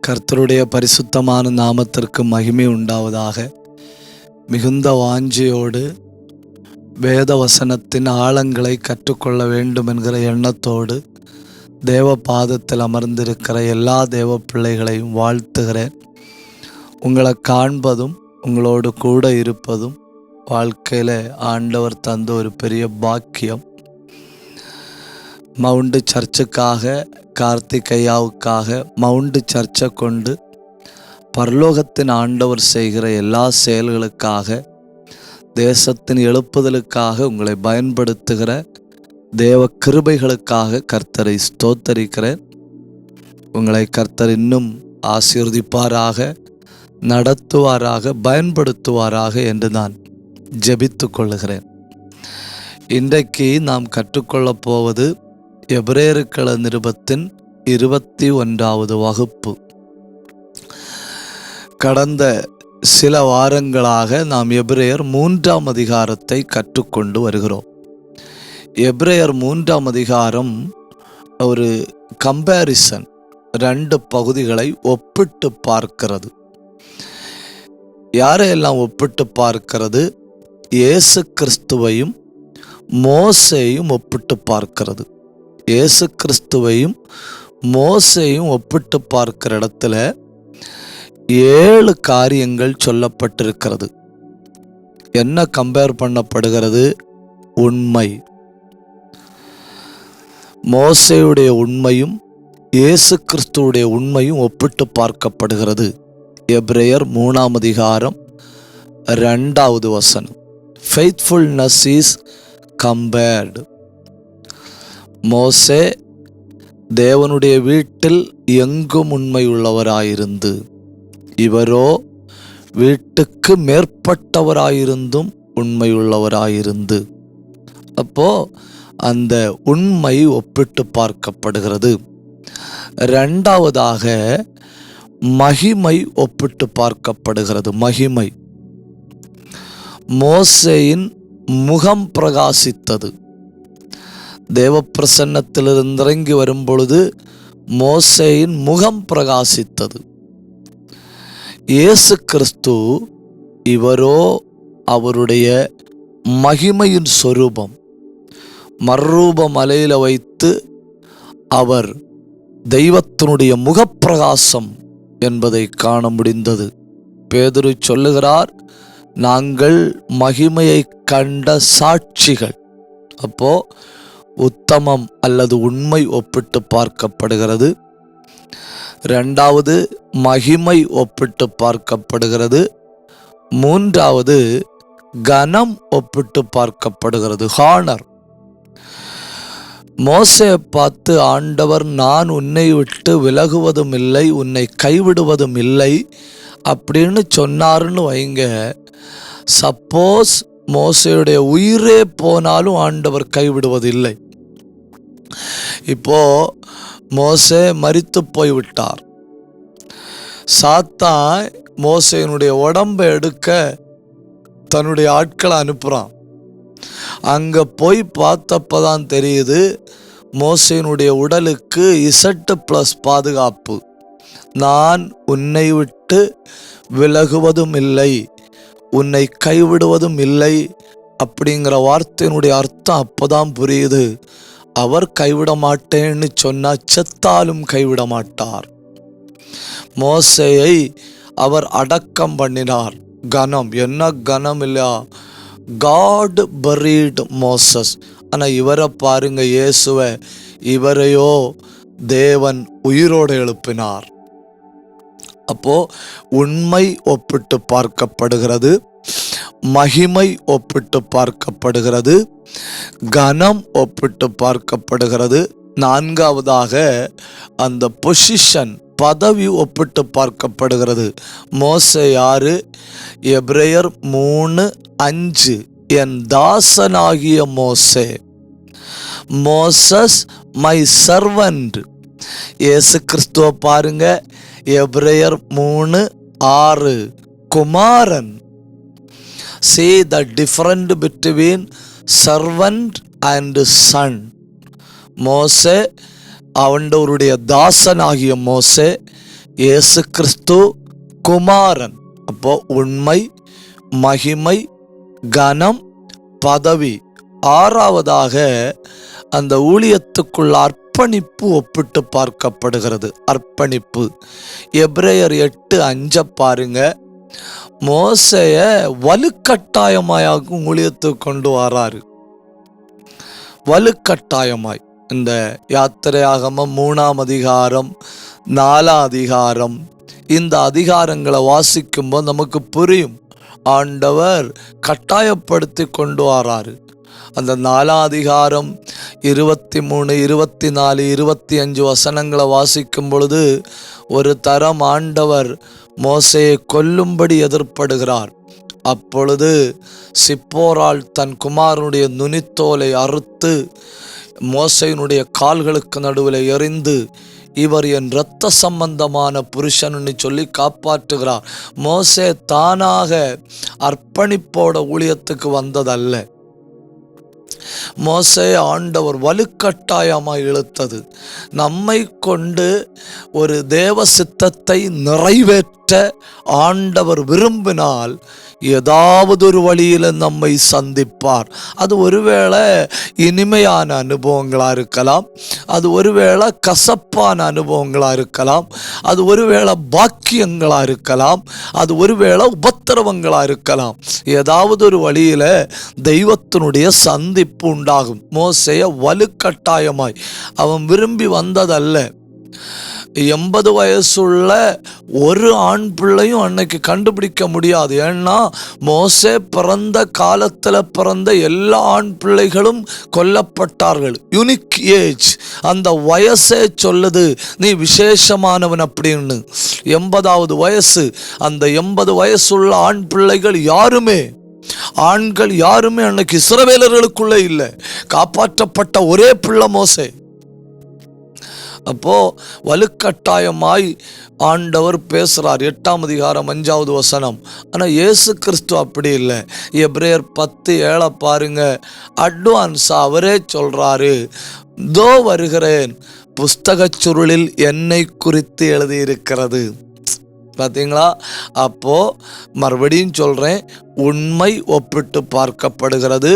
கர்த்தருடைய பரிசுத்தமான நாமத்திற்கு மகிமை உண்டாவதாக. மிகுந்த வாஞ்சையோடு வேத வசனத்தின் ஆழங்களை கற்றுக்கொள்ள வேண்டும் என்கிற எண்ணத்தோடு தேவ பாதத்தில் அமர்ந்திருக்கிற எல்லா தேவ பிள்ளைகளையும் வாழ்த்துகிறேன். உங்களை காண்பதும் உங்களோடு கூட இருப்பதும் வாழ்க்கையில் ஆண்டவர் தந்த ஒரு பெரிய பாக்கியம். மவுண்டு சர்ச்சுக்காக, கார்த்திகையாவுக்காக மவுண்டு சர்ச்சை கொண்டு பரலோகத்தின் ஆண்டவர் செய்கிற எல்லா செயல்களுக்காக, தேசத்தின் எழுப்புதலுக்காக உங்களை பயன்படுத்துகிற தேவ கிருபைகளுக்காக கர்த்தரை ஸ்தோத்தரிக்கிறேன். உங்களை கர்த்தர் இன்னும் ஆசீர்வதிப்பாராக, நடத்துவாராக, பயன்படுத்துவாராக என்று நான் ஜெபித்து கொள்ளுகிறேன். இன்றைக்கு நாம் கற்றுக்கொள்ளப் போவது எபிரேயர் நிருபத்தின் 21வது வகுப்பு. கடந்த சில வாரங்களாக நாம் எபிரேயர் 3ஆம் அதிகாரத்தை கற்றுக்கொண்டு வருகிறோம். எபிரேயர் 3ஆம் அதிகாரம் ஒரு கம்பேரிசன், 2 பகுதிகளை ஒப்பிட்டு பார்க்கிறது. யாரையெல்லாம் ஒப்பிட்டு பார்க்கிறது? இயேசு கிறிஸ்துவையும் மோசேயும் ஒப்பிட்டு பார்க்கிறது. இயேசு கிறிஸ்துவையும் மோசேயும் ஒப்பிட்டு பார்க்கிற இடத்துல 7 காரியங்கள் சொல்லப்பட்டிருக்கிறது. என்ன கம்பேர் பண்ணப்படுகிறது? உண்மை. மோசேயுடைய உண்மையும் இயேசு கிறிஸ்துவுடைய உண்மையும் ஒப்பிட்டு பார்க்கப்படுகிறது. எபிரேயர் 3ஆம் அதிகாரம் 2வது வசனம். Faithfulness is compared. மோசே தேவனுடைய வீட்டில் எங்கும் உண்மையுள்ளவராயிருந்து, இவரோ வீட்டுக்கு மேற்பட்டவராயிருந்தும் உண்மையுள்ளவராயிருந்து. அப்போ அந்த உண்மை ஒப்பிட்டு பார்க்கப்படுகிறது. 2வதாக மகிமை ஒப்பிட்டு பார்க்கப்படுகிறது. மகிமை. மோசேயின் முகம் பிரகாசித்தது. தேவ பிரசன்னத்திலிருந்து இறங்கி வரும் பொழுது மோசேயின் முகம் பிரகாசித்தது. இயேசு கிறிஸ்து, இவரோ அவருடைய மகிமையின் சொரூபம். மறுரூப மலையில வைத்து அவர் தெய்வத்தினுடைய முகப்பிரகாசம் என்பதை காண முடிந்தது. பேதுரு சொல்லுகிறார், நாங்கள் மகிமையை கண்ட சாட்சிகள். அப்போ உத்தமம் அல்லது உண்மை ஒப்பிட்டு பார்க்கப்படுகிறது. 2வது மகிமை ஒப்பிட்டு பார்க்கப்படுகிறது. 3வது கனம் ஒப்பிட்டு பார்க்கப்படுகிறது. ஹானர். மோசேயை பார்த்து ஆண்டவர், நான் உன்னை விட்டு விலகுவதும் இல்லை, உன்னை கைவிடுவதும் இல்லை அப்படின்னு சொன்னாருன்னு வைங்க. சப்போஸ் மோசேயுடைய உயிரே போனாலும் ஆண்டவர் கைவிடுவதில்லை. இப்போ மோசே மரித்து போய்விட்டார். சாத்தான் மோசேயினுடைய உடம்பை எடுக்க தன்னுடைய ஆட்களை அனுப்புறான். அங்க போய் பார்த்தப்பதான் தெரியுது, மோசேயினுடைய உடலுக்கு Z+ பாதுகாப்பு. நான் உன்னை விட்டு விலகுவதும் இல்லை, உன்னை கைவிடுவதும் இல்லை அப்படிங்கிற வார்த்தையினுடைய அர்த்தம் அப்பதான் புரியுது. அவர் கைவிட மாட்டேன்னு சொன்னா செத்தாலும் கைவிட மாட்டார். மோசேயை அவர் அடக்கம் பண்ணினார். கனம். என்ன கனம் இல்லையா? God buried Moses. ஆனா இவரை பாருங்க, இயேசுவை, இவரையோ தேவன் உயிரோடு எழுப்பினார். அப்போ உண்மை ஒப்பிட்டு பார்க்கப்படுகிறது, மகிமை ஒப்பிட்டு பார்க்கப்படுகிறது, கனம் ஒப்பிட்டு பார்க்கப்படுகிறது. 4வதாக அந்த பொசிஷன், பதவி ஒப்பிட்டு பார்க்கப்படுகிறது. மோசே யாரு? எபிரேயர் 3:5, என் தாசனாகிய மோசே, மோசஸ் மை சர்வன்ட். இயேசு கிறிஸ்துவ பாருங்க, எபிரேயர் 3:6, குமாரன். See the difference between servant and son. மோசே அவண்டவருடைய தாசனாகிய மோசே, இயேசு கிறிஸ்து குமாரன். அப்போ உண்மை, மகிமை, கனம், பதவி. ஆறாவதாக அந்த ஊழியத்துக்குள்ள அர்ப்பணிப்பு ஒப்பிட்டு பார்க்கப்படுகிறது. அர்ப்பணிப்பு. எபிரேயர் 8:5 பாருங்க. மோசேய வலுக்கட்டாயமாயாகும் ஊழியத்துக்கு கொண்டு வராரு. வலுக்கட்டாயமாய். இந்த யாத்திரையாகமம் 3ஆம் அதிகாரம் 4ஆம் அதிகாரம் இந்த அதிகாரங்களை வாசிக்கும்போது நமக்கு புரியும், ஆண்டவர் கட்டாயப்படுத்தி கொண்டு வராரு. அந்த 4ஆம் அதிகாரம் 23, 24, 25 வசனங்களை வாசிக்கும் பொழுது ஒரு தரம் ஆண்டவர் மோசேயை கொல்லும்படி எதிர்ப்படுகிறார். அப்பொழுது சிப்போரால் தன் குமாரனுடைய நுனித்தோலை அறுத்து மோசையினுடைய கால்களுக்கு நடுவில் எறிந்து, இவர் என் இரத்த சம்பந்தமான புருஷன்னு சொல்லி காப்பாற்றுகிறார். மோசே தானாக அர்ப்பணிப்போட ஊழியத்துக்கு வந்ததல்ல. மோசே ஆண்டவர் வலுக்கட்டாயமாய் இழுத்தது. நம்மை கொண்டு ஒரு தேவ சித்தத்தை நிறைவேற்ற ஆண்டவர் விரும்பினால் ஏதாவது ஒரு வழியில் நம்மை சந்திப்பார். அது ஒருவேளை இனிமையான அனுபவங்களாக இருக்கலாம், அது ஒருவேளை கசப்பான அனுபவங்களாக இருக்கலாம், அது ஒருவேளை பாக்கியங்களாக இருக்கலாம், அது ஒருவேளை உபத்திரவங்களாக இருக்கலாம். ஏதாவது ஒரு வழியில் தெய்வத்தினுடைய சந்திப்பு உண்டாகும். மோசேய வலுக்கட்டாயமாய் அவன் விரும்பி வந்ததல்ல. 80 வயசுள்ள ஒரு ஆண் பிள்ளையும் அன்னைக்கு கண்டுபிடிக்க முடியாது. ஏன்னா மோசே பிறந்த காலத்தில் பிறந்த எல்லா ஆண் பிள்ளைகளும் கொல்லப்பட்டார்கள். யூனிக் ஏஜ், அந்த வயசே சொல்லுது நீ விசேஷமானவன் அப்படின்னு. 80வது வயசு. அந்த 80 வயசுள்ள ஆண் பிள்ளைகள் ஆண்கள் யாருமே அன்னைக்கு இஸ்ரவேலர்களுக்குள்ளே இல்லை. காப்பாற்றப்பட்ட ஒரே பிள்ளை மோசே. அப்போ வலுக்கட்டாயமாய் ஆண்டவர் பேசுறார். 8ஆம் அதிகாரம் 5வது வசனம். ஆனா இயேசு கிறிஸ்து அப்படி இல்லை. எபிரேயர் 10:7 பாருங்க. அட்வான்ஸா அவரே சொல்றாரு, தோ வருகிறேன், புஸ்தகச் சுருளில் என்னை குறித்து எழுதியிருக்கிறது. பார்த்தீங்களா? அப்போ மறுபடியும் சொல்றேன், உண்மை ஒப்பிட்டு பார்க்கப்படுகிறது,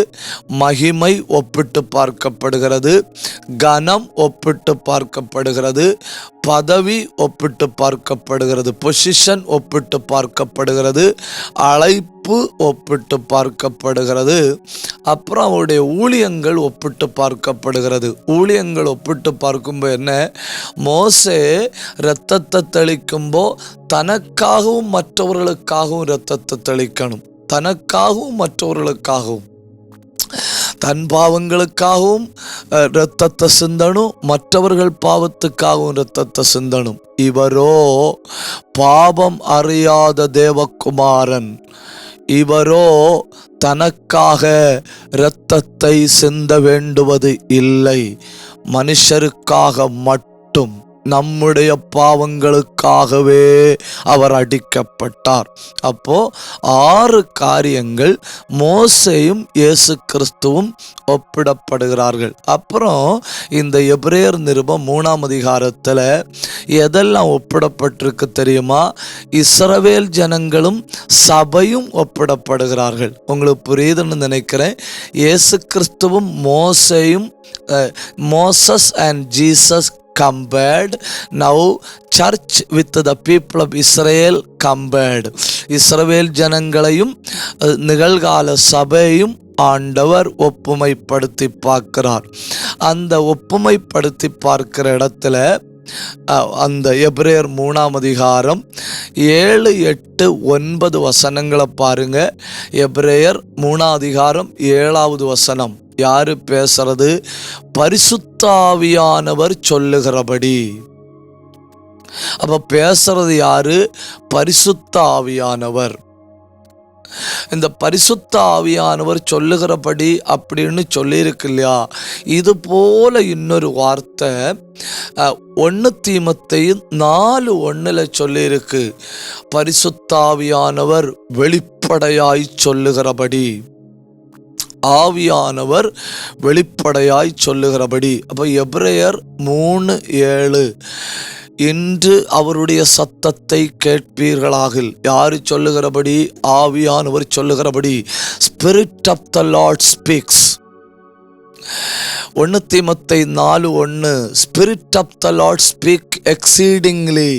மகிமை ஒப்பிட்டு பார்க்கப்படுகிறது, கனம் ஒப்பிட்டு பார்க்கப்படுகிறது, பதவி ஒப்பிட்டு பார்க்கப்படுகிறது, பொசிஷன் ஒப்பிட்டு பார்க்கப்படுகிறது, அழைப்பு ஒப்பிட்டு பார்க்கப்படுகிறது, அப்புறம் அவருடைய ஊழியங்கள் ஒப்பிட்டு பார்க்கப்படுகிறது. ஊழியங்கள் ஒப்பிட்டு பார்க்கும்போது என்ன, மோசே இரத்தத்தை தெளிக்கும்போ தனக்காகவும் மற்றவர்களுக்காகவும் இரத்தத்தை தெளிக்கணும். தனக்காகவும் மற்றவர்களுக்காகவும், தன் பாவங்களுக்காகவும் இரத்தத்தை சிந்தனும், மற்றவர்கள் பாவத்துக்காகவும் இரத்தத்தை சிந்தனும். இவரோ பாவம் அறியாத தேவகுமாரன். இவரோ தனக்காக இரத்தத்தை சிந்த வேண்டுவது இல்லை, மனுஷருக்காக மட்டும், நம்முடைய பாவங்களுக்காகவே அவர் அடிக்கப்பட்டார். அப்போ 6 காரியங்கள் மோசேயும் இயேசு கிறிஸ்துவும் ஒப்பிடப்படுகிறார்கள். அப்புறம் இந்த எபிரேயர் நிருபம் 3ஆம் அதிகாரத்தில் எதெல்லாம் ஒப்பிடப்பட்டிருக்கு தெரியுமா? இஸ்ரவேல் ஜனங்களும் சபையும் ஒப்பிடப்படுகிறார்கள். உங்களுக்கு புரியுதுன்னு நினைக்கிறேன். இயேசு கிறிஸ்துவும் மோசேயும், Moses and Jesus compared. Now church with the people of Israel compared. இஸ்ரவேல் ஜனங்களையும் நிகழ்கால சபையும் ஆண்டவர் ஒப்புமைப்படுத்தி பார்க்கிறார். அந்த ஒப்புமைப்படுத்தி பார்க்கிற இடத்துல அந்த எபிரேயர் 3ஆம் அதிகாரம் 7, 8, 9 வசனங்களை பாருங்க. எபிரேயர் 3ஆம் அதிகாரம் 7வது வசனம். யாரு பேசுறது? பரிசுத்தாவியானவர் சொல்லுகிறபடி. அப்ப பேசுறது யாரு? பரிசுத்தாவியானவர். இந்த பரிசுத்த ஆவியானவர் சொல்லுகிறபடி அப்படின்னு சொல்லியிருக்கு இல்லையா? இது போல இன்னொரு வார்த்தை 1 தீமோத்தேயு 4:1 சொல்லியிருக்கு. பரிசுத்தாவியானவர் வெளிப்படையாய் சொல்லுகிறபடி. ஆவியானவர் வெளிப்படையாய் சொல்லுகிறபடி. அப்போ எபிரேயர் 3:7 இன்று அவருடைய சத்தத்தை கேட்பீர்களாகில். யாரு சொல்லுகிறபடி? ஆவியானவர் சொல்லுகிறபடி. Spirit of the lord speaks. 1 தீமோத்தேயு 4:1 spirit of the lord speak exceedingly.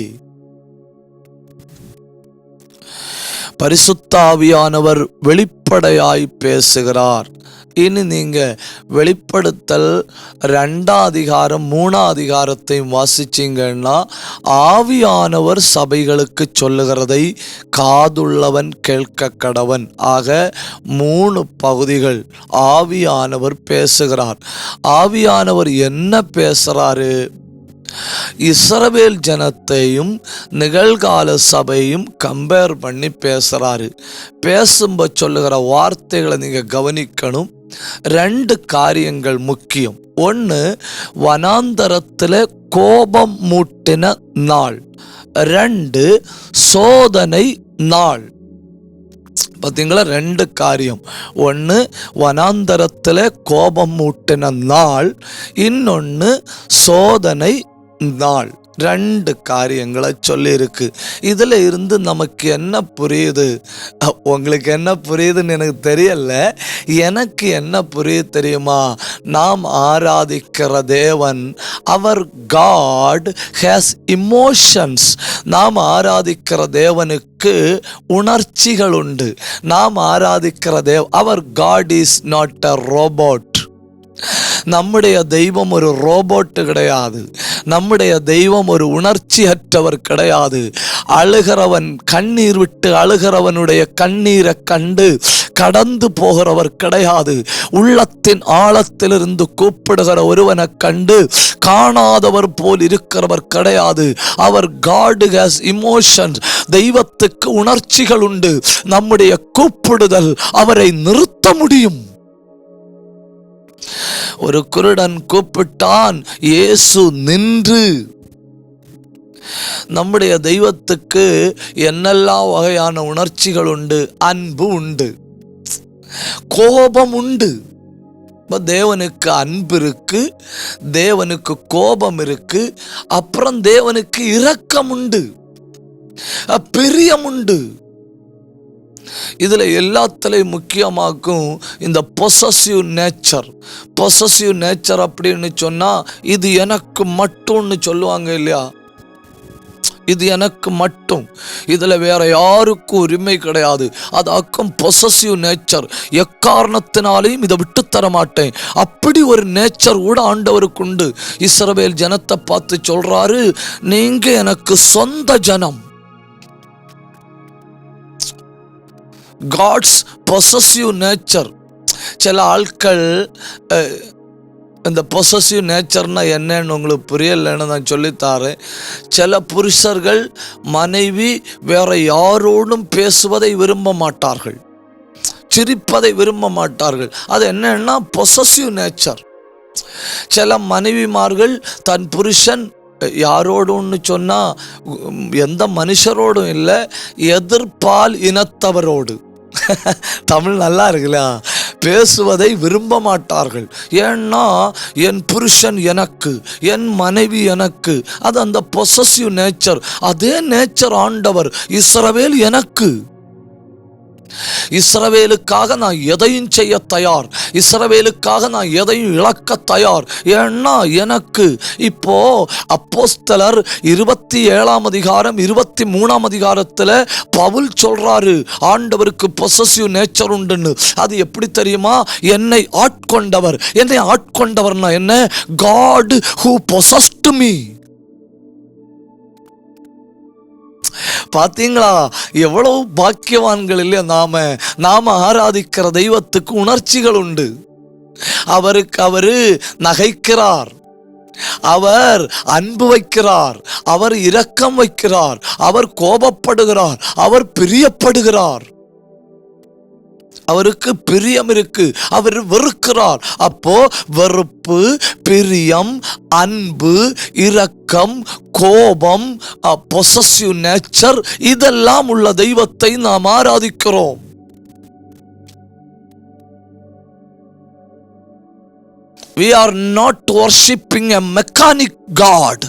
பரிசுத்த ஆவியானவர் வெளிப்படையாய் பேசுகிறார். இனி நீங்க வெளிப்படுத்தல் 2 அதிகாரம் 3 அதிகாரத்தையும் வாசிச்சீங்கன்னா, ஆவியானவர் சபைகளுக்கு சொல்லுகிறதை காதுள்ளவன் கேட்க கடவன். ஆக 3 பகுதிகள் ஆவியானவர் பேசுகிறார். ஆவியானவர் என்ன பேசுறாரு? இஸ்ரவேல் ஜனத்தையும் நிகழ்கால சபையும் கம்பேர் பண்ணி பேசுறாரு. பேசும்போது சொல்லுகிற வார்த்தைகளை நீங்க கவனிக்கணும். 2 காரியங்கள் முக்கியம். 1, வனாந்தரத்தில் கோபம் மூட்டின நாள். 2, சோதனை நாள். பார்த்தீங்களா? 2 காரியம். 1, வனாந்தரத்தில் கோபம் மூட்டின நாள். இன்னொன்று சோதனை நாள். 2 காரியங்களை சொல்லியிருக்கு. இதில் இருந்து நமக்கு என்ன புரியுது? உங்களுக்கு என்ன புரியுதுன்னு எனக்கு தெரியல. எனக்கு என்ன புரியுது தெரியுமா? நாம் ஆராதிக்கிற தேவன், அவர் காட் ஹேஸ் இமோஷன்ஸ். நாம் ஆராதிக்கிற தேவனுக்கு உணர்ச்சிகள் உண்டு. நாம் ஆராதிக்கிற அவர் God is not a robot. நம்முடைய தெய்வம் ஒரு ரோபோட் கிடையாது. நம்முடைய தெய்வம் ஒரு உணர்ச்சி அற்றவர் கிடையாது. அழுகிறவன், கண்ணீர் விட்டு அழுகிறவனுடைய கண்ணீரை கண்டு கடந்து போகிறவர் கிடையாது. உள்ளத்தின் ஆழத்திலிருந்து கூப்பிடுகிற ஒருவனை கண்டு காணாதவர் போல் இருக்கிறவர் கிடையாது. அவர் காட் ஹேஸ் இமோஷன்ஸ். தெய்வத்துக்கு உணர்ச்சிகள் உண்டு. நம்முடைய கூப்பிடுதல் அவரை நிறுத்த முடியும். ஒரு குருடன் கூப்பிட்டான், இயேசு நின்று. நம்முடைய தெய்வத்துக்கு என்னெல்லாம் வகையான உணர்ச்சிகள் உண்டு? அன்பு உண்டு, கோபம் உண்டு. தேவனுக்கு அன்பு இருக்கு, தேவனுக்கு கோபம் இருக்கு, அப்புறம் தேவனுக்கு இரக்கம் உண்டு, பிரியம் உண்டு. இதுல எல்லாத்துலயும் முக்கியமாக்கும் இந்த பொசசிவ் நேச்சர். பொசசிவ் நேச்சர் அப்படின்னு சொன்னா, இது எனக்கு மட்டும்னு சொல்லுவாங்க இல்லையா? இது எனக்கு மட்டும், இதுல வேற யாருக்கும் உரிமை கிடையாது. அதாக்கும் பொசசிவ் நேச்சர். எக்காரணத்தினாலையும் இதை விட்டு தர மாட்டேன். அப்படி ஒரு நேச்சர் கூட ஆண்டவருக்கு உண்டு. இஸ்ரவேல் ஜனத்தை பார்த்து சொல்றாரு, நீங்க எனக்கு சொந்த ஜனம். God's possessive nature. சில ஆட்கள் இந்த பொசசிவ் நேச்சர்னா என்னன்னு உங்களுக்கு புரியலைன்னு நான் சொல்லித்தாரேன். சில புருஷர்கள் மனைவி வேற யாரோடும் பேசுவதை விரும்ப மாட்டார்கள், சிரிப்பதை விரும்ப மாட்டார்கள். அது என்னன்னா பொசசிவ் நேச்சர். சில மனைவிமார்கள் தன் புருஷன் யாரோடுன்னு சொன்னா எந்த மனுஷரோடும் இல்லை, எதிர்பால் இனத்தவரோடு, தமிழ் நல்லா இருக்குல்ல, பேசுவதை விரும்ப மாட்டார்கள். ஏன்னா என் புருஷன் எனக்கு, என் மனைவி எனக்கு. அது அந்த பொசசிவ் நேச்சர். அதே நேச்சர் ஆண்டவர், இஸ்ரவேல் எனக்கு. இஸ்ரவேலுக்காக நான் எதையும் செய்ய தயார். இஸ்ரவேலுக்காக நான் எதையும் இழக்க தயார். ஏன்னா எனக்கு. இப்போ அப்போஸ்தலர் 27 அதிகாரம் 23 அதிகாரத்தில் பவுல் சொல்றாரு, ஆண்டவருக்கு பொசசிவ் நேச்சர் உண்டுன்னு. அது எப்படி தெரியுமா? என்னை ஆட்கொண்டவர். என்னை ஆட்கொண்டவர்னா என்ன? God who possessed me. பாத்தீங்களா? எவ்வளவு பாக்கியவான்கள் இல்லையா? நாம ஆராதிக்கிற தெய்வத்துக்கு உணர்ச்சிகள் உண்டு. அவரு நகைக்கிறார், அவர் அன்பு வைக்கிறார், அவர் இரக்கம் வைக்கிறார், அவர் கோபப்படுகிறார், அவர் பிரியப்படுகிறார். அவருக்கு பிரியம் இருக்கு, அவர் வெறுக்கிறார். அப்போ வெறுப்பு, பிரியம், அன்பு, இரக்கம், கோபம், பொசசிவ் நேச்சர், இதெல்லாம் உள்ள தெய்வத்தை நாம் ஆராதிக்கிறோம். We are not worshipping a mechanic God.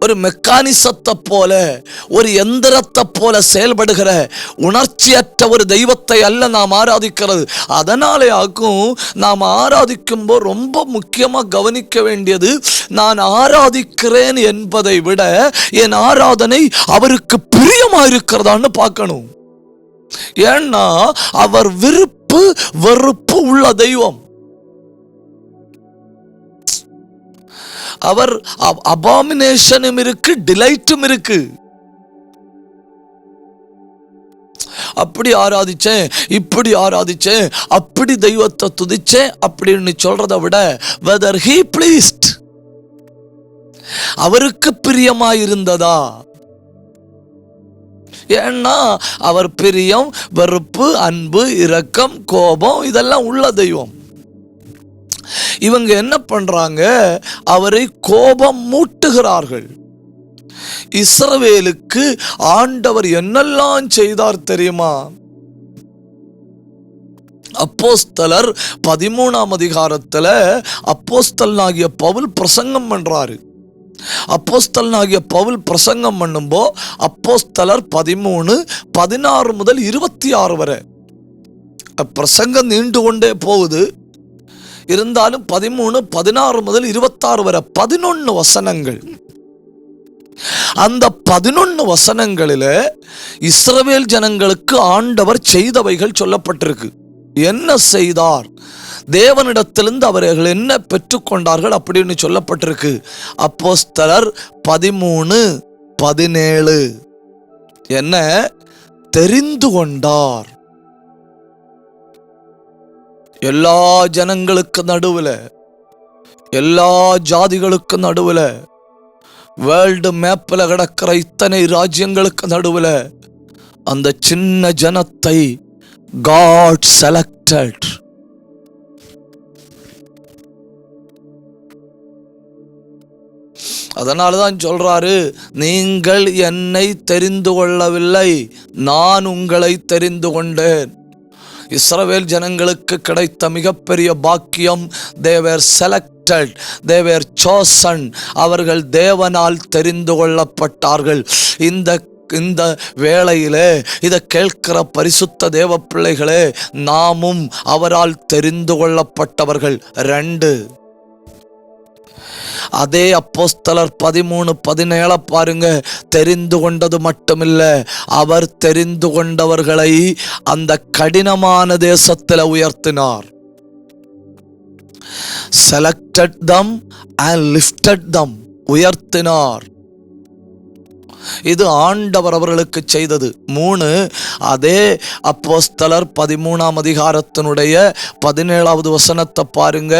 ஒரு மெக்கானிசத்தை போல, ஒரு எந்திரத்தை போல செயல்படுகிற உணர்ச்சியற்ற ஒரு தெய்வத்தை அல்ல நாம் ஆராதிக்கிறது. அதனாலே ஆகும் நாம் ஆராதிக்கும் போது ரொம்ப முக்கியமாக கவனிக்க வேண்டியது, நான் ஆராதிக்கிறேன் என்பதை விட என் ஆராதனை அவருக்கு பிரியமா இருக்கிறதான்னு பார்க்கணும். ஏன்னா அவர் விருப்பு வெறுப்பு உள்ள தெய்வம். அவர் அபாமினேஷனும் இருக்கு, டிலைட்டும் இருக்கு. அப்படி ஆராதிச்சேன், இப்படி ஆராதிச்சேன், அப்படி தெய்வத்தை துதிச்சேன் அப்படின்னு சொல்றதை விட whether he pleased, அவருக்கு பிரியமாயிருந்ததா. ஏன்னா அவர் பிரியம், வெறுப்பு, அன்பு, இரக்கம், கோபம் இதெல்லாம் உள்ள தெய்வம். இவங்க என்ன பண்றாங்க? அவரை கோபம் மூட்டுகிறார்கள். இஸ்ரவேலுக்கு ஆண்டவர் என்னெல்லாம் செய்தார் தெரியுமா? அப்போஸ்தலர் 13ஆம் அதிகாரத்துல அப்போஸ்தலனாகிய பவுல் பிரசங்கம் பண்றாரு. அப்போஸ்தலனாகிய பவுல் பிரசங்கம் பண்ணும்போ அப்போஸ்தலர் 13:16 முதல் 26 வரை பிரசங்கம் நீண்டு கொண்டே போகுது. இருந்தாலும் 13:16 முதல் 26 வரை 11 வசனங்கள். அந்த 11 வசனங்களில் இஸ்ரவேல் ஜனங்களுக்கு ஆண்டவர் செய்தவைகள் சொல்லப்பட்டிருக்கு. என்ன செய்தார், தேவனிடத்திலிருந்து அவர்கள் என்ன பெற்றுக்கொண்டார்கள் அப்படின்னு சொல்லப்பட்டிருக்கு. அப்போஸ்தலர் 13:17 என்ன தெரிந்து கொண்டார். எல்லா ஜனங்களுக்கு நடுவில், எல்லா ஜாதிகளுக்கு நடுவில், வேர்ல்டு மேப்பில் கிடக்கிற இத்தனை ராஜ்யங்களுக்கு நடுவில் அந்த சின்ன ஜனத்தை God selected. அதனாலதான் சொல்றாரு, நீங்கள் என்னை தெரிந்து கொள்ளவில்லை, நான் உங்களை தெரிந்து கொண்டேன். இஸ்ரவேல் ஜனங்களுக்கு கிடைத்த மிகப்பெரிய பாக்கியம், they were selected, they were chosen. அவர்கள் தேவனால் தெரிந்து கொள்ளப்பட்டார்கள். இந்த வேளையிலே இதை கேட்கிற பரிசுத்த தேவ பிள்ளைகளே, நாமும் அவரால் தெரிந்து கொள்ளப்பட்டவர்கள். 2 அதே அப்போஸ்தலர் 13:17 பாருங்க. தெரிந்து கொண்டது மட்டுமில்ல, அவர் தெரிந்து கொண்டவர்களை அந்த கடினமான தேசத்தில் உயர்த்தினார். selected them and lifted them, உயர்த்தினார். இது ஆண்டவர் அவர்களுக்கு செய்தது. 3 அதே அப்போஸ்தலர் 13ஆம் அதிகாரத்தினுடைய 17வது வசனத்தை பாருங்க.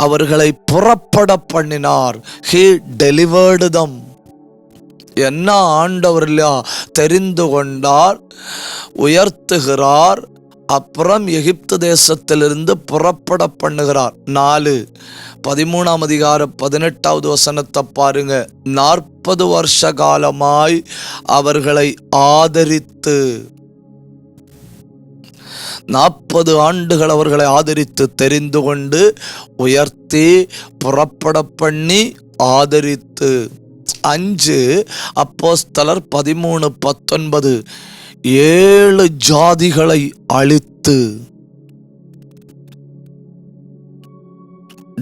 அவர்களை புறப்பட பண்ணினார். He delivered them. என்ன ஆண்டவர் இல்லையா, தெரிந்து கொண்டார், உயர்த்துகிறார், அப்புறம் எகிப்து தேசத்திலிருந்து புறப்பட பண்ணுகிறார். 4 13ஆம் அதிகாரம் 18வது வசனத்தை பாருங்க. 40 வருஷ காலமாய் அவர்களை ஆதரித்து, 40 ஆண்டுகள் அவர்களை ஆதரித்து, தெரிந்து கொண்டு, உயர்த்தி, புறப்பட பண்ணி, ஆதரித்து. 5 அப்போஸ்தலர் 13:19 7 ஜாதிகளை அழித்து,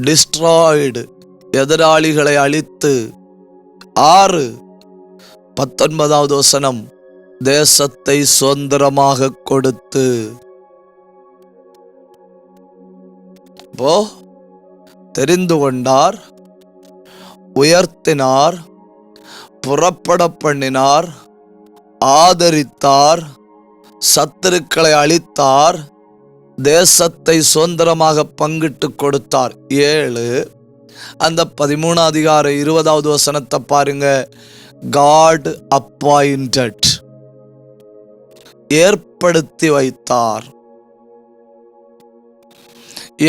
டிஸ்ட்ராய்டு, எதிராளிகளை அழித்து. 6 19வது வசனம் தேசத்தை சுதந்திரமாக கொடுத்து. தெரிந்து கொண்டார், உயர்த்தினார், புறப்பட பண்ணினார், ஆதரித்தார், சத்துருக்களை அழித்தார், தேசத்தை சுதந்திரமாக பங்கிட்டு கொடுத்தார். 7 அந்த 13ஆம் அதிகாரம் 20வது வசனத்தை பாருங்க. God appointed, ஏற்படுத்தி வைத்தார்.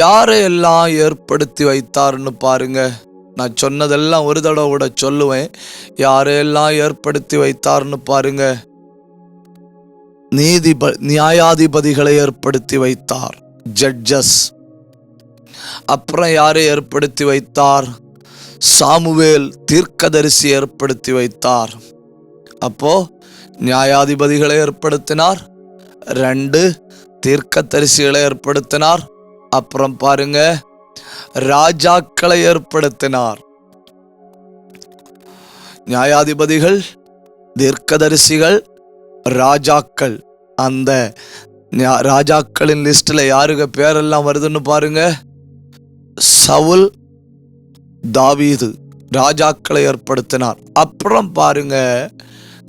யாரையெல்லாம் ஏற்படுத்தி வைத்தார்னு பாருங்க. நான் சொன்னதெல்லாம் ஒரு தடவை கூட சொல்லுவேன். யாரையெல்லாம் ஏற்படுத்தி வைத்தார்னு பாருங்க. நியாயாதிபதிகளை ஏற்படுத்தி வைத்தார், ஜட்ஜஸ். அப்புறம் யாரை ஏற்படுத்தி வைத்தார்? சாமுவேல் தீர்க்கதரிசி ஏற்படுத்தி வைத்தார். அப்போ நியாயாதிபதிகளை ஏற்படுத்தினார், 2 தீர்க்கதரிசிகளை ஏற்படுத்தினார். அப்புறம் பாருங்க, ராஜாக்களை ஏற்படுத்தினார். நியாயாதிபதிகள், தீர்க்கதரிசிகள், ராஜாக்கள். அந்த ராஜாக்களின் லிஸ்ட்ல யாருங்க பேரெல்லாம் வருதுன்னு பாருங்க. சவுல், தாவீது ராஜாக்களை ஏற்படுத்தினார். அப்புறம் பாருங்க,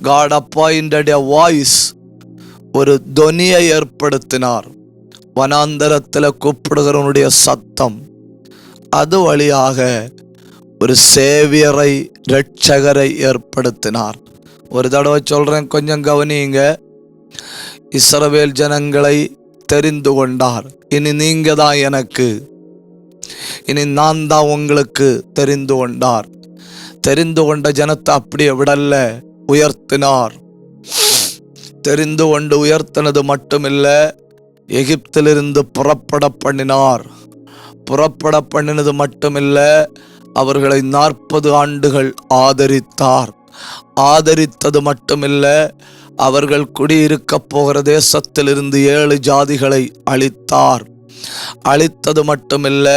God appointed a voice, ஒரு தொனியை ஏற்படுத்தினார். வனாந்தரத்தில் கூப்பிடுகிறவனுடைய சத்தம், அது வழியாக ஒரு சேவியரை, இரட்சகரை ஏற்படுத்தினார். ஒரு தடவை சொல்றேன், கொஞ்சம் கவனிங்க. இஸ்ரவேல் ஜனங்களை தெரிந்து கொண்டார். இனி நீங்க தான் எனக்கு, இனி நான் தான் உங்களுக்கு தெரிந்து கொண்டார். தெரிந்து கொண்ட ஜனத்தை அப்படியே விடல்ல, உயர்த்தினார். தெரிந்து கொண்டு உயர்த்தினது மட்டுமில்ல, எகிப்திலிருந்து புறப்பட பண்ணினார். புறப்பட பண்ணினது மட்டுமில்ல, அவர்களை 40 ஆண்டுகள் ஆதரித்தார். ஆதரித்தது மட்டுமில்ல, அவர்கள் குடியிருக்க போகிற தேசத்திலிருந்து 7 ஜாதிகளை அழித்தார். அழித்தது மட்டுமில்ல,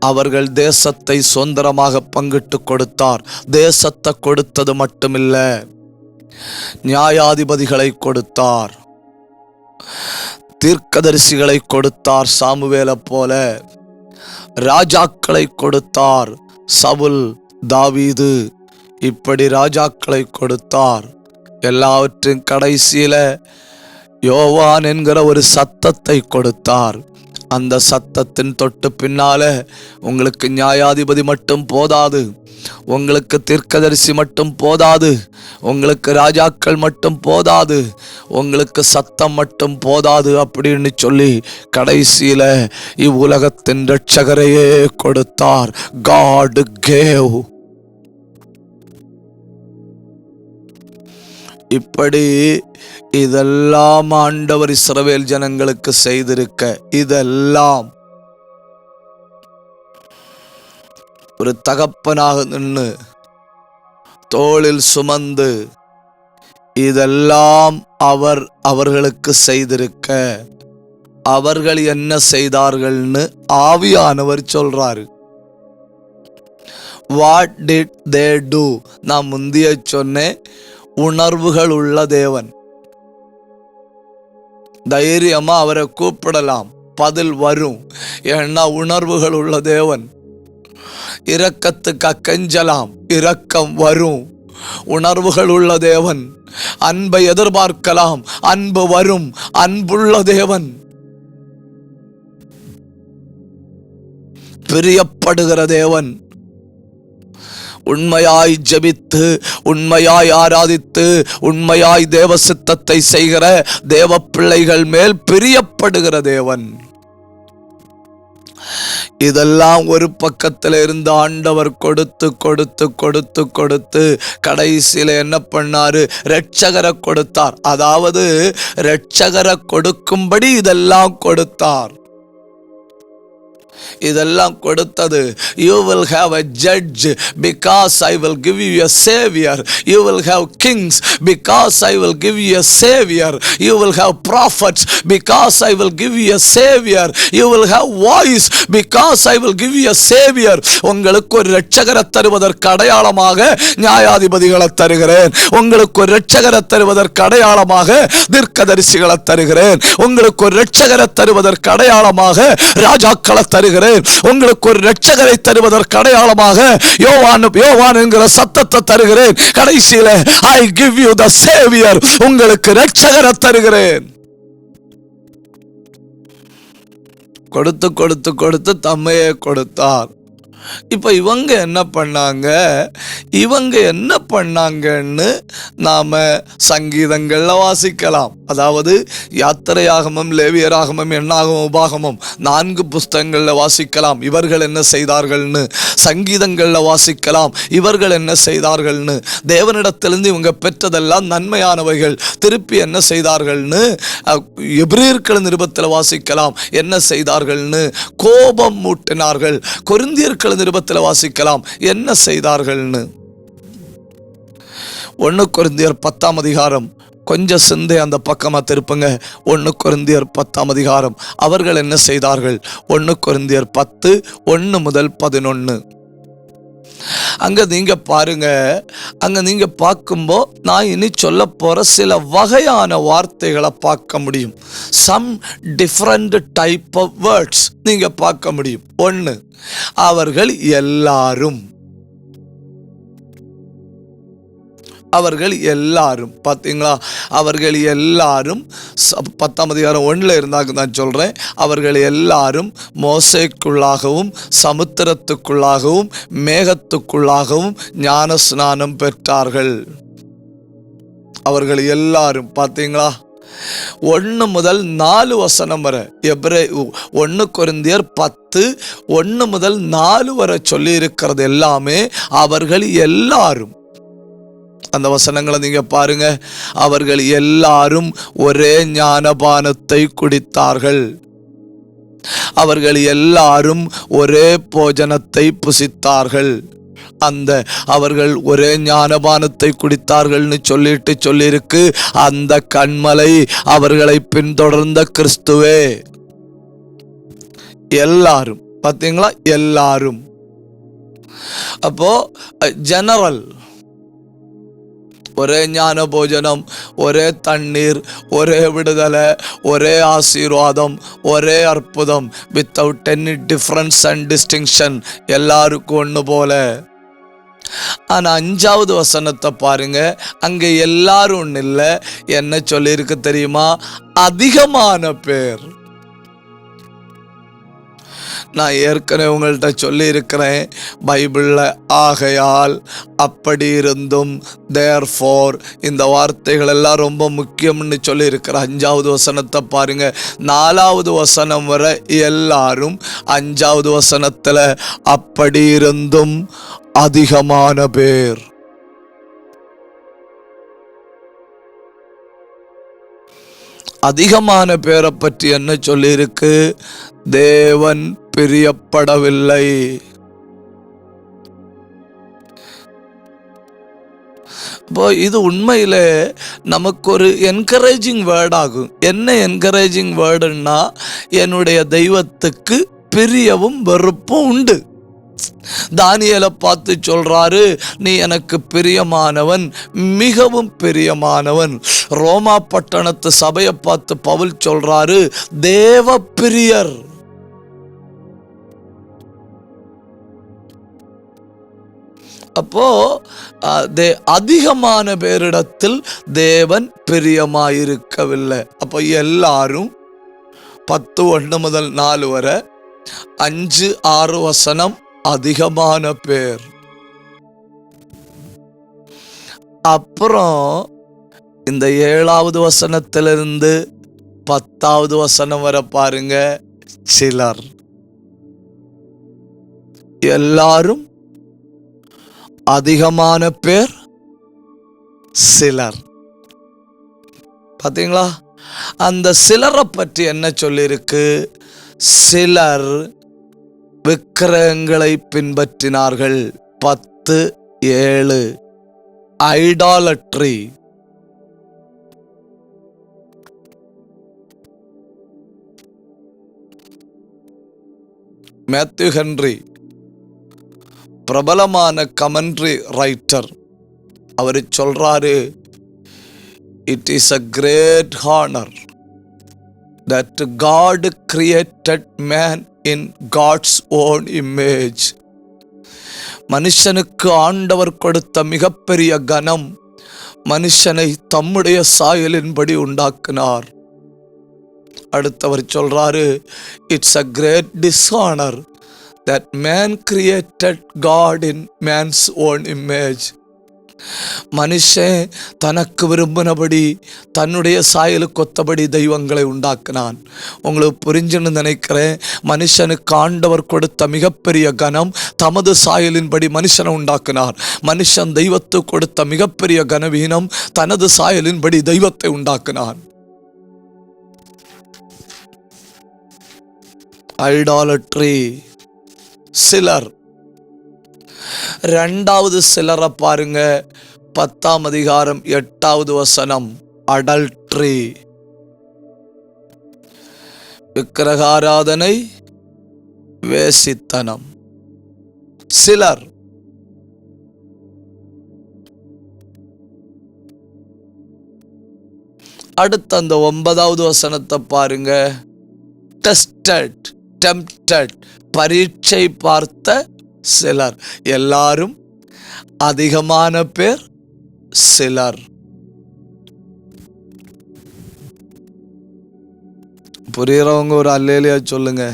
அவர்கள் தேசத்தை சுதந்திரமாக பங்கிட்டு கொடுத்தார். தேசத்தை கொடுத்தது மட்டுமில்ல, நியாயாதிபதிகளை கொடுத்தார், தீர்க்கதரிசிகளை கொடுத்தார் சாமுவேலை போல, ராஜாக்களை கொடுத்தார், சவுல், தாவீது, இப்படி ராஜாக்களை கொடுத்தார். எல்லாவற்றின் கடைசியில யோவான் என்கிற ஒரு சத்தத்தை கொடுத்தார். அந்த சத்தத்தின் தொட்டு பின்னால உங்களுக்கு நியாயாதிபதி மட்டும் போதாது, உங்களுக்கு தீர்க்கதரிசி மட்டும் போதாது, உங்களுக்கு ராஜாக்கள் மட்டும் போதாது, உங்களுக்கு சத்தம் மட்டும் போதாது அப்படின்னு சொல்லி கடைசியில இவ்வுலகத்தின் இரட்சகரையே கொடுத்தார். God gave. இப்படி இதெல்லாம் ஆண்டவர் இஸ்ரவேல் ஜனங்களுக்கு செய்திருக்க, இதெல்லாம் ஒரு தகப்பனாக நின்று தோளில் சுமந்து இதெல்லாம் அவர்களுக்கு செய்திருக்க, அவர்கள் என்ன செய்தார்கள்னு ஆவியானவர் சொல்றாரு. What did they to? நான் முந்திய சொன்னேன், உணர்வுகள் உள்ள தேவன். தைரியமா அவரை கூப்பிடலாம், பதில் வரும். ஏன்னா உணர்வுகள் உள்ள தேவன். இரக்கத்துக்கு கெஞ்சலாம், இரக்கம் வரும். உணர்வுகள் உள்ள தேவன். அன்பை எதிர்பார்க்கலாம், அன்பு வரும். அன்புள்ள தேவன், பிரியப்படுகிற தேவன். உண்மையாய் ஜெபித்து, உண்மையாய் ஆராதித்து, உண்மையாய் தேவ சித்தத்தை செய்கிற தேவ பிள்ளைகள் மேல் பிரியப்படுகிற தேவன். இதெல்லாம் ஒரு பக்கத்தில் இருந்து ஆண்டவர் கொடுத்து கொடுத்து கொடுத்து கொடுத்து கடைசியில என்ன பண்ணாரு? இரட்சகரை கொடுத்தார். அதாவது இரட்சகரை கொடுக்கும்படி இதெல்லாம் கொடுத்தார். இதெல்லாம் கொடுத்தது. You will have a judge because I will give you a savior. You will have kings because I will give you a savior. You will have prophets because I will give you a savior. You will have voice because I will give you a savior. உங்களுக்கு ஒரு இரட்சகரை தருவதற்கு அடையாளமாக நியாயாதிபதிகளை தருகிறேன். உங்களுக்கு ஒரு இரட்சகரை தருவதற்கு அடையாளமாக தீர்க்கதரிசிகளை தருகிறேன். உங்களுக்கு ஒரு இரட்சகரை தருவதற்கு அடையாளமாக ராஜாக்களை தருகிறேன். உங்களுக்கு ஒரு இரட்சகரை தருவதற்கு அடையாளமாக யோவான் என்கிற சத்தத்தை தருகிறேன். கடைசியில I give you the savior, உங்களுக்கு இரட்சகரை தருகிறேன். கொடுத்து கொடுத்து கொடுத்து தம்மையே கொடுத்தார். இப்ப இவங்க என்ன பண்ணாங்கன்னு நாம சங்கீதங்கள்ல வாசிக்கலாம். அதாவது யாத்திரையாகமம், லேவியராகமம், எண்ணாகமம், உபாகமம் 4 புஸ்தகங்கள்ல வாசிக்கலாம் இவர்கள் என்ன செய்தார்கள்னு. சங்கீதங்கள்ல வாசிக்கலாம் இவர்கள் என்ன செய்தார்கள்னு. தேவனிடத்திலிருந்து இவங்க பெற்றதெல்லாம் நன்மையானவைகள், திருப்பி என்ன செய்தார்கள்னு. எபிரேயர்கள் நிருபத்தில் வாசிக்கலாம் என்ன செய்தார்கள்னு. கோபம் மூட்டினார்கள். கொரிந்தியர்கள் நிருபத்தில் வாசிக்கலாம் என்ன செய்தார்கள்னு. 1 கொரிந்தியர் 10ஆம் அதிகாரம், கொஞ்சம் சிந்தை அந்த பக்கமா திருப்புங்க. 1 கொரிந்தியர் 10ஆம் அதிகாரம். அவர்கள் என்ன செய்தார்கள்? 1 கொரிந்தியர் 10 1 முதல் 11. அங்க நீங்க பாருங்க. அங்க நீங்க பார்க்கும்போ நான் இனி சொல்ல போற சில வகையான வார்த்தைகளை பார்க்க முடியும். Some different type of words நீங்க பார்க்க முடியும். 1, அவர்கள் எல்லாரும். அவர்கள் எல்லாரும் பார்த்தீங்களா? அவர்கள் எல்லாரும் 10ஆம் அதிகாரம் 1 இருந்தாங்க நான் சொல்றேன். அவர்கள் எல்லாரும் மோசேக்குள்ளாகவும் சமுத்திரத்துக்குள்ளாகவும் மேகத்துக்குள்ளாகவும் ஞான ஸ்நானம் பெற்றார்கள். அவர்கள் எல்லாரும் பார்த்தீங்களா? 1 முதல் 4 வசனம் வரை 1 கொரிந்தியர் 10 1 முதல் 4 வரை சொல்லி இருக்கிறது எல்லாமே அவர்கள் எல்லாரும். அந்த வசனங்களை நீங்க பாருங்க. அவர்கள் எல்லாரும் ஒரே ஞானபானத்தை குடித்தார்கள். அவர்கள் எல்லாரும் ஒரே போஜனத்தை புசித்தார்கள். அந்த அவர்கள் ஒரே ஞானபானத்தை குடித்தார்கள்னு சொல்லியிருக்கு. அந்த கன்மலை அவர்களை பின்தொடர்ந்த கிறிஸ்துவே. எல்லாரும் பார்த்தீங்களா? எல்லாரும். அப்போ ஜெனரல், ஒரே ஞான போஜனம், ஒரே தண்ணீர், ஒரே விடுதலை, ஒரே ஆசீர்வாதம், ஒரே அற்புதம், without any difference and distinction, எல்லாருக்கும் ஒன்று போல. ஆனா 5வது வசனத்தை பாருங்க. அங்க எல்லாரும் ஒன்று இல்லை. என்ன சொல்லியிருக்கு தெரியுமா? அதிகமான பேர். நான் ஏற்கனவே உங்கள்கிட்ட சொல்லி இருக்கிறேன் பைபிளில். ஆகையால், அப்படி இருந்தும், தேர்ஃபோர், இந்த வார்த்தைகள் எல்லாம் ரொம்ப முக்கியம்னு சொல்லி இருக்கிற. 5வது வசனத்தை பாருங்க. 4வது வசனம் வரை எல்லாரும், 5வது வசனத்தில் அப்படி இருந்தும் அதிகமான பேர். அதிகமான பேரை பற்றி என்ன சொல்லி இருக்கு? தேவன் பிரியப்படவில்லை. இப்போ இது உண்மையில நமக்கு ஒரு என்கரேஜிங் வேர்ட் ஆகும். என்ன என்கரேஜிங் வேர்டுன்னா, என்னுடைய தெய்வத்துக்கு பிரியவும் வெறுப்பும் உண்டு. தானியேலை பார்த்து சொல்றாரு, நீ எனக்கு பிரியமானவன், மிகவும் பிரியமானவன். ரோமா பட்டணத்து சபையை பார்த்து பவுல் சொல்றாரு, தேவ பிரியர். அப்போ அதிகமான பேரிடத்தில் தேவன் பிரியமாயிருக்கவில்லை. அப்போ எல்லாரும் 10 1 முதல் 4 வரை 5 6 வசனம் அதிகமான பேர். அப்புறம் இந்த 7வது வசனத்திலிருந்து 10வது வசனம் வரை பாருங்க, சிலர். எல்லாரும், அதிகமான பேர், சிலர். பார்த்தீங்களா? அந்த சிலரை பற்றி என்ன சொல்லியிருக்கு? சிலர் விக்கிரகங்களை பின்பற்றினார்கள். 10:7 ஐடாலட்ரி. மேத்யூ ஹென்றி, பிரபலமான கமெண்ட்ரி ரைட்டர், அவர் சொல்றாரு, it is a great honor that God created man in God's own image. மனுஷனுக்கு ஆண்டவர் கொடுத்த மிகப்பெரிய கனம், மனுஷனை தம்முடைய சாயலின்படி உண்டாக்கினார். அடுத்தவர் சொல்றாரு, it's a great dishonor that man created God in man's own image. மனுஷன் தனக்கு விரும்பினபடி தன்னுடைய சாயலுக்கு ஒத்தபடி தெய்வங்களை உண்டாக்கினான். உங்களுக்கு புரிஞ்சுன்னு நினைக்கிறேன். மனுஷனுக்கு ஆண்டவர் கொடுத்த மிகப்பெரிய கனம், தமது சாயலின்படி மனுஷனை உண்டாக்கினார். மனுஷன் தெய்வத்துக்கு கொடுத்த மிகப்பெரிய கனவீனம், தனது சாயலின்படி தெய்வத்தை உண்டாக்கினான். ஐடாலட்ரி. சிலர் ரெண்டாவது சிலரை பாருங்க, 10ஆம் அதிகாரம் 8வது வசனம். அடல்ட்ரி, விக்கிரகாராதனை, வேசித்தனம். சிலர். அடுத்த அந்த 9வது வசனத்தை பாருங்க. டெஸ்டட், டெம்ப்டட், பரீட்சை பார்த்த சிலர். எல்லாரும், அதிகமான பேர், சிலர். புரியுறவங்க ஒரு அல்லேலியா சொல்லுங்க.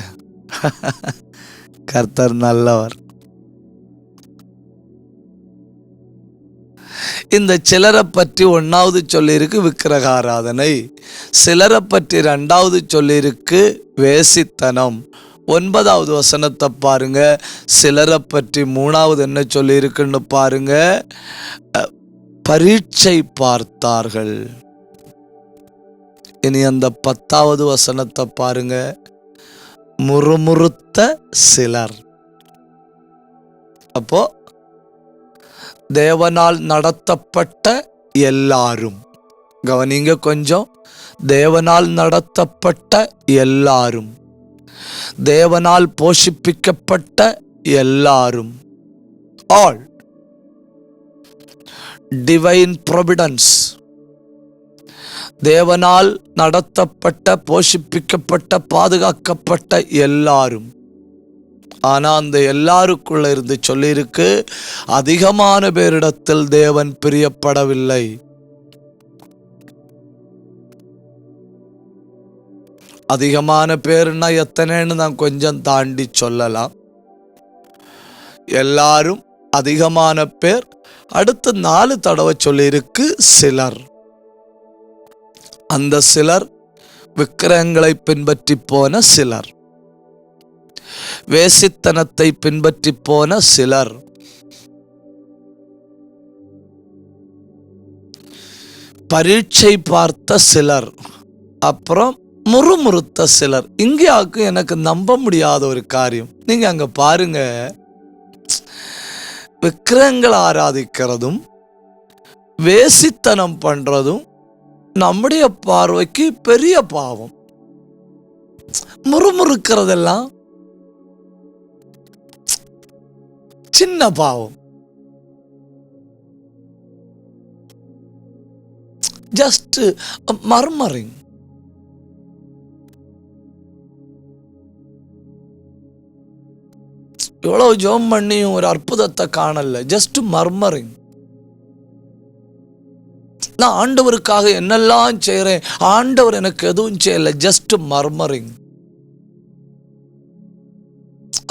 கர்த்தர் நல்லவர். இந்த சிலரை பற்றி 1வது சொல்லியிருக்கு விக்கிரகாராதனை, சிலரை பற்றி 2வது சொல்லியிருக்கு வேசித்தனம். 9வது வசனத்தை பாருங்க. சிலரை பற்றி 3வது என்ன சொல்லியிருக்குன்னு பாருங்க, பரீட்சை பார்த்தார்கள். இனி அந்த 10வது வசனத்தை பாருங்க, முறுமுறுத்த சிலர். அப்போ தேவனால் நடத்தப்பட்ட எல்லாரும், கவனிங்க கொஞ்சம், தேவனால் நடத்தப்பட்ட எல்லாரும், தேவனால் போஷிப்பிக்கப்பட்ட எல்லாரும், ஆல் டிவைன் ப்ரொவிடன்ஸ், தேவனால் நடத்தப்பட்ட, போஷிப்பிக்கப்பட்ட, பாதுகாக்கப்பட்ட எல்லாரும். ஆனா அந்த எல்லாருக்குள்ள இருந்து சொல்லியிருக்கு, அதிகமான பேரிடத்தில் தேவன் பிரியப்படவில்லை. அதிகமான பேருன்னா எத்தனைன்னு நான் கொஞ்சம் தாண்டி சொல்லலாம். எல்லாரும், அதிகமான பேர். அடுத்து 4 தடவை சொல்லியிருக்கு சிலர். அந்த சிலர் விக்கிரகங்களை பின்பற்றி போன சிலர், வேசித்தனத்தை பின்பற்றி போன சிலர், பரீட்சை பார்த்த சிலர், அப்புறம் முறுமுறுத்த சிலர். இங்கேயாக்கு எனக்கு நம்ப முடியாத ஒரு காரியம். நீங்க அங்க பாருங்க, விக்கிரகங்களை ஆராதிக்கிறதும் வேசித்தனம் பண்றதும் நம்முடைய பார்வைக்கு பெரிய பாவம். முறுமுறுக்கிறதெல்லாம் சின்ன பாவம். Just murmuring. எவ்வளவு ஜெபம் பண்ணியும் ஒரு அற்புதத்தை காணல. Just murmuring. நான் ஆண்டவருக்காக என்னெல்லாம் செய்றேன், ஆண்டவர் எனக்கு எதுவும் செய்யல. Just murmuring.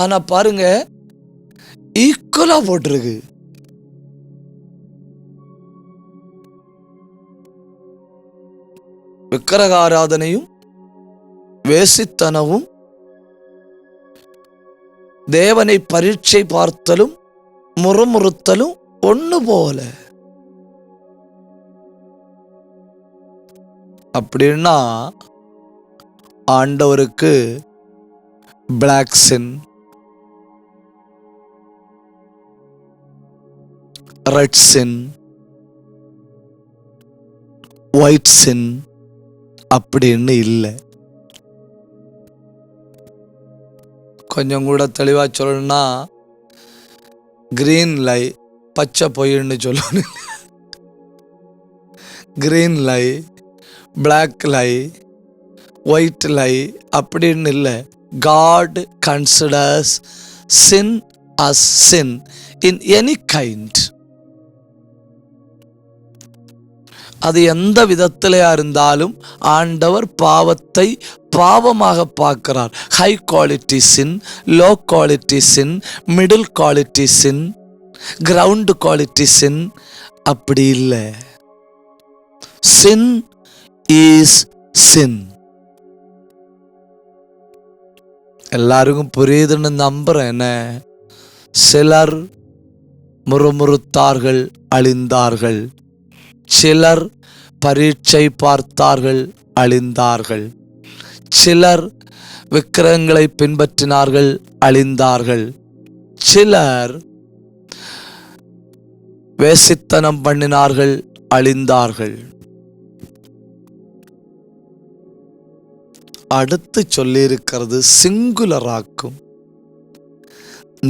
ஆனா பாருங்க, ஈக்குவலா போட்டிருக்கு. விக்கிரகாராதனையும் வேசித்தனமும் தேவனை பரீட்சை பார்த்தலும் முறுமுறுத்தலும் ஒண்ணு போல. அப்படின்னா ஆண்டவருக்கு பிளாக் சின், ரெட் சின், ஒயிட் சின் அப்படின்னு இல்லை. கொஞ்சம் கூட தெளிவா சொல்லணும்னா கிரீன் லை, பச்சை பொய்ன்னு சொல்லணும். கிரீன் லை, பிளாக் லை, ஒயிட் லை அப்படின்னு இல்லை. God considers sin as sin in any kind. அது எந்த விதத்திலையா இருந்தாலும் ஆண்டவர் பாவத்தை பாவமாக பார்க்கிறார். High quality sin, low quality sin, middle quality sin, ground quality sin அப்படி இல்லை. Sin is sin. எல்லாருக்கும் புரியுதுன்னு நம்புறேன். சிலர் முறுமுறுத்தார்கள், அழிந்தார்கள். சிலர் பரீட்சை பார்த்தார்கள், அழிந்தார்கள். சிலர் விக்கிரகங்களை பின்பற்றினார்கள், அழிந்தார்கள். சிலர் வேசித்தனம் பண்ணினார்கள், அழிந்தார்கள். அடுத்து சொல்லியிருக்கிறது சிங்குலராக்கும்,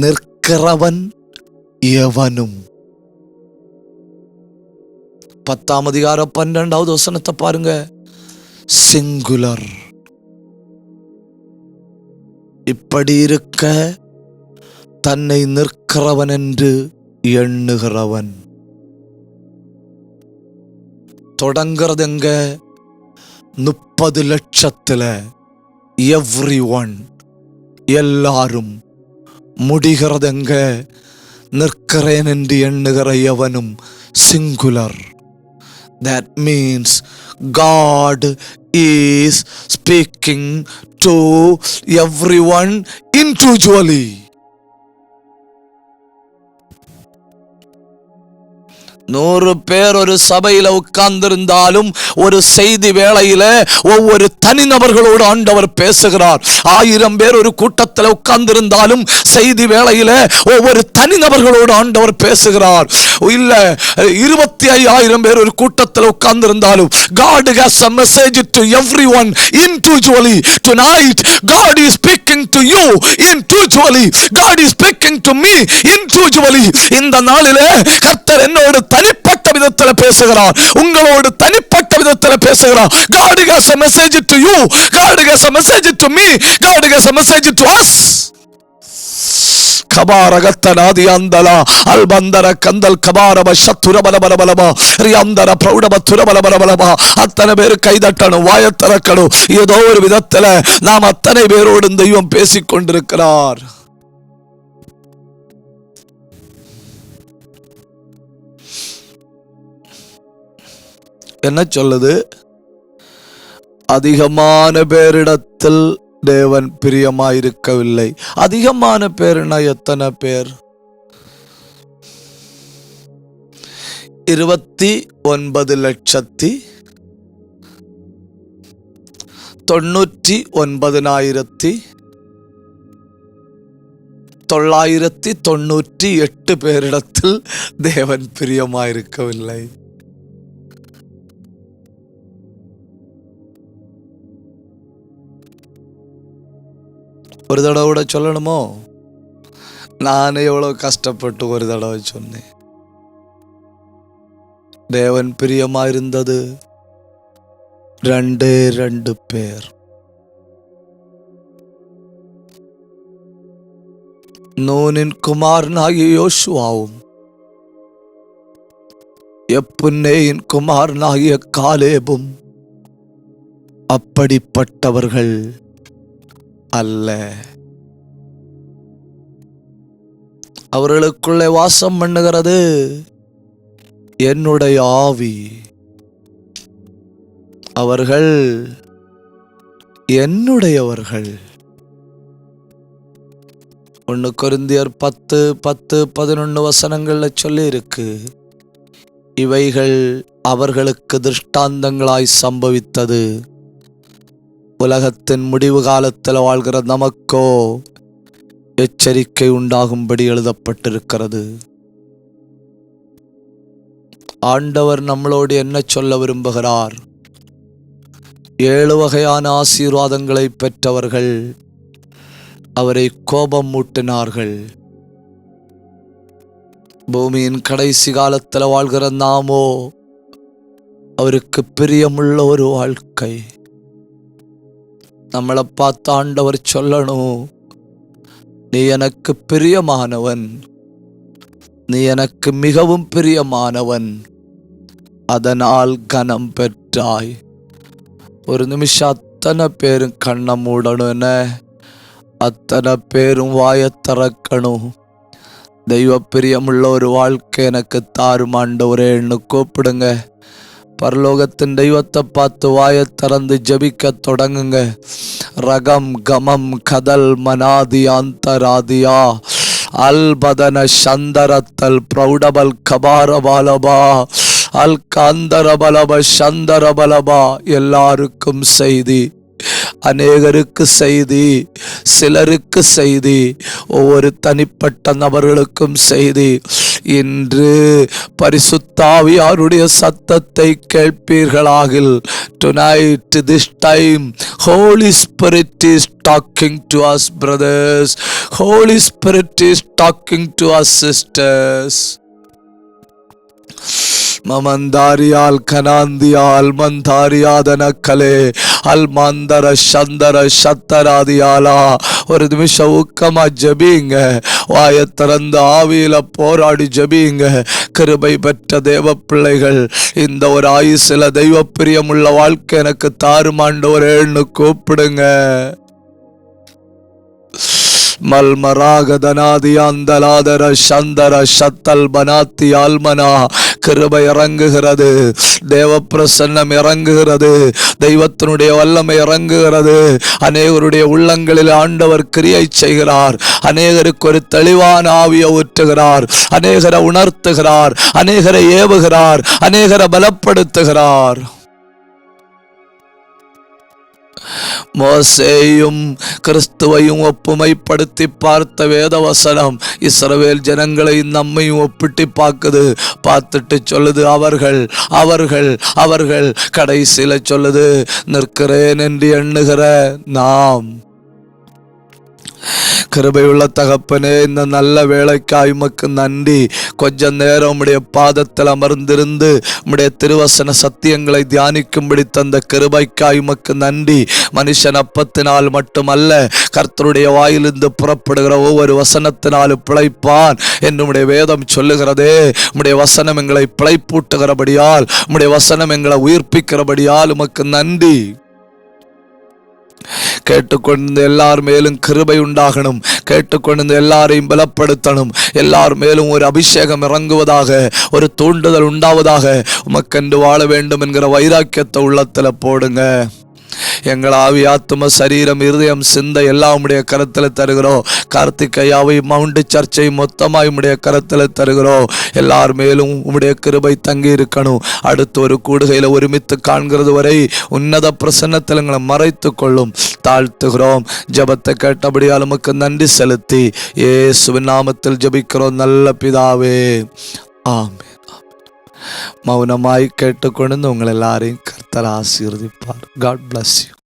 நிற்கிறவன் எவனும். 10ஆம் அதிகாரம் 12வது வசனத்தை பாருங்க. சிங்குலர். இப்படி இருக்க தன்னை நிற்கிறவன் என்று எண்ணுகிறவன். தொடங்கிறது எங்க? 30 லட்சத்துல எவ்ரி ஒன், எல்லாரும். முடிகிறது எங்க? நிற்கிறேன் என்று எண்ணுகிற எவனும், singular. That means God is speaking to everyone individually. 100 பேர் ஒரு சபையில உட்கார்ந்திருந்தாலும் ஒரு செய்தி வேளையில ஒவ்வொரு தனிநபர்களோடு ஆண்டவர் பேசுகிறார். 1000 பேர் ஒரு கூட்டத்தில் உட்கார்ந்திருந்தாலும் செய்தி வேளையில ஒவ்வொரு தனிநபர்களோடு ஆண்டவர் பேசுகிறார். இல்ல 25,000 பேர் ஒரு கூட்டத்தில் உட்கார்ந்திருந்தாலும் God has a message to everyone individually. Tonight God is speaking to you individually. God is speaking to me individually. இந்த நாளிலே கர்த்தர் என்னோடு தனிப்பட்ட விதத்தில் பேசுகிறார், உங்களோடு தனிப்பட்ட விதத்தில் பேசுகிறார். God has a message to you. God has a message to me. God has a message to us. கபாரகத்தனாதி அந்தலா அல்பந்தர கந்தல் கபாரப சத்துரபலபலபலபா ரியாந்தர பிரௌடப துரபலபலபலபா. அத்தனை பேர் கைதட்டணும், வாயத்திறக்கணும். ஏதோ ஒரு விதத்துல நாம் அத்தனை பேரோடு தெய்வம் பேசிக் கொண்டிருக்கிறார். என்ன சொல்லுது? அதிகமான பேரிடத்தில் தேவன் பிரியமாயிருக்கவில்லை. அதிகமான பேர்னா எத்தனை பேர்? 29,998 பேரிடத்தில் தேவன் பிரியமாயிருக்கவில்லை. ஒரு தடவை கூட சொல்லணுமோ? நான் எவ்வளவு கஷ்டப்பட்டு ஒரு தடவை சொன்னேன். தேவன் பிரியமா இருந்தது 2 பேர். நூனின் குமாரனாகிய யோசுவாவும் எப்புன்னேயின் குமாரனாகிய காலேபும் அப்படிப்பட்டவர்கள் அல்ல. அவர்களுக்குள்ளே வாசம் பண்ணுகிறது என்னுடைய ஆவி. அவர்கள் என்னுடையவர்கள். 1 கொரிந்தியர் 10:11 வசனங்கள்ல சொல்லி இருக்கு, இவைகள் அவர்களுக்கு திருஷ்டாந்தங்களாய் சம்பவித்தது, உலகத்தின் முடிவு காலத்தில் வாழ்கிற நமக்கோ எச்சரிக்கை உண்டாகும்படி எழுதப்பட்டிருக்கிறது. ஆண்டவர் நம்மளோடு என்ன சொல்ல விரும்புகிறார்? 7 வகையான ஆசீர்வாதங்களை பெற்றவர்கள் அவரை கோபம் மூட்டினார்கள். பூமியின் கடைசி காலத்தில் வாழ்கிற நாமோ அவருக்கு பிரியமுள்ள ஒரு வாழ்க்கை. நம்மளை பார்த்து ஆண்டவர் சொல்லணும், நீ எனக்கு பிரியமானவன், நீ எனக்கு மிகவும் பிரியமானவன், அதனால் கனம் பெற்றாய். ஒரு நிமிஷம் அத்தனை பேரும் கண்ணை மூடணும், என்ன அத்தனை பேரும் வாயை திறக்கணும். தெய்வ பிரியமுள்ள ஒரு வாழ்க்கை எனக்கு தாரும் ஆண்டவரேன்னு கூப்பிடுங்க. பரலோகத்தின் தெய்வத்தை பார்த்து வாயை திறந்து ஜபிக்க தொடங்குங்க. ரகம் கமம் கதல் மனாதி அந்தராதியா அல்பதன சந்தரத்தல் பிரௌடபல் கபாரபாலபா அல் காந்தரபலப சந்தரபலபா. எல்லாருக்கும் செய்தி, அநேகருக்கு செய்தி, சிலருக்கு செய்தி, ஒவ்வொரு தனிப்பட்ட நபர்களுக்கும் செய்தி. இன்று பரிசுத்தாவியாருடைய சத்தத்தை கேட்பீர்களாகில், tonight this time Holy Spirit is talking to us brothers, Holy Spirit is talking to us sisters. மமந்தாரியால் கனாந்தியால் மந்தாரியாதன கலே அல்மாந்தர சந்தர சத்தராதியாலா. ஒரு நிமிஷம் ஊக்கமா ஜபிங்க, வாய திறந்த ஆவியில போராடி ஜபிங்க. கிருபை பெற்ற தேவ பிள்ளைகள், இந்த ஒரு ஆயுசில தெய்வ பிரியமுள்ள வாழ்க்கை எனக்கு தாருமாண்டவரேன்னு கூப்பிடுங்க. மல்மராகதனாதியாந்தலாதர சந்தர சத்தல் பனாத்தி ஆல்மனா. கிருபை இறங்குகிறது, தேவ பிரசன்னம் இறங்குகிறது, தெய்வத்தினுடைய வல்லமை இறங்குகிறது. அநேகருடைய உள்ளங்களில் ஆண்டவர் கிரியை செய்கிறார். அநேகருக்கு ஒரு தெளிவான ஆவியை ஊற்றுகிறார், அநேகரை உணர்த்துகிறார், அநேகரை ஏவுகிறார், அநேகரை பலப்படுத்துகிறார். மோசேயும் கிறிஸ்துவையும் ஒப்புமைப்படுத்தி பார்த்த வேதவசனம் இஸ்ரவேல் ஜனங்களை நம்மையும் ஒப்பிட்டு பார்க்குது. பார்த்துட்டு சொல்லுது, அவர்கள் அவர்கள் அவர்கள் கடைசியில சொல்லுது, நிற்கிறேன் என்று எண்ணுகிற நாம். கிருபையுள்ள தகப்பனே, இந்த நல்ல வேளைக்காய் உமக்கு நன்றி. கொஞ்ச நேரம் உம்முடைய பாதத்தில் அமர்ந்திருந்து உம்முடைய திருவசன சத்தியங்களை தியானிக்கும்படி தந்த கிருபைக்காய் உமக்கு நன்றி. மனுஷன் அப்பத்தினால் மட்டுமல்ல, கர்த்தருடைய வாயிலிருந்து புறப்படுகிற ஒவ்வொரு வசனத்தினாலும் பிழைப்பான் என்று உம்முடைய வேதம் சொல்லுகிறதே. உம்முடைய வசனம் எங்களை பிழைப்பூட்டுகிறபடியால், உம்முடைய வசனம் எங்களை உயிர்ப்பிக்கிறபடியால் உமக்கு நன்றி. கேட்டுக்கொண்டு எல்லார் மேலும் கிருபை உண்டாகணும், கேட்டுக்கொண்டு எல்லாரையும் பலப்படுத்தணும், எல்லார் மேலும் ஒரு அபிஷேகம் இறங்குவதாக, ஒரு தூண்டுதல் உண்டாவதாக. உமக்கென்று வாழ வேண்டும் என்கிற வைராக்கியத்தை உள்ளத்துல போடுங்க. எங்கள் ஆவி ஆத்தும சரீரம் இருதயம் சிந்தை எல்லாம் உம்முடைய கரத்தில் தருகிறோம். கார்த்திகையாவை மவுண்ட் சர்ச்சை மொத்தமாய் உம்முடைய கரத்தில் தருகிறோம். எல்லார் மேலும் உம்முடைய கிருபை தங்கி இருக்கணும். அடுத்து ஒரு கூடுகையில் ஒருமித்து காண்கிறது வரை உன்னத பிரசன்னத்தில் எங்களை மறைத்து கொள்ளும். தாழ்த்துகிறோம். ஜபத்தை கேட்டபடியால் உமக்கு நன்றி செலுத்தி இயேசுவின் நாமத்தில் ஜபிக்கிறோம் நல்ல பிதாவே, ஆமென். மௌனமாய் கேட்டுக்கொண்டு உங்கள் எல்லாரையும் கர்த்தர் ஆசீர்வதிப்பார். God bless you.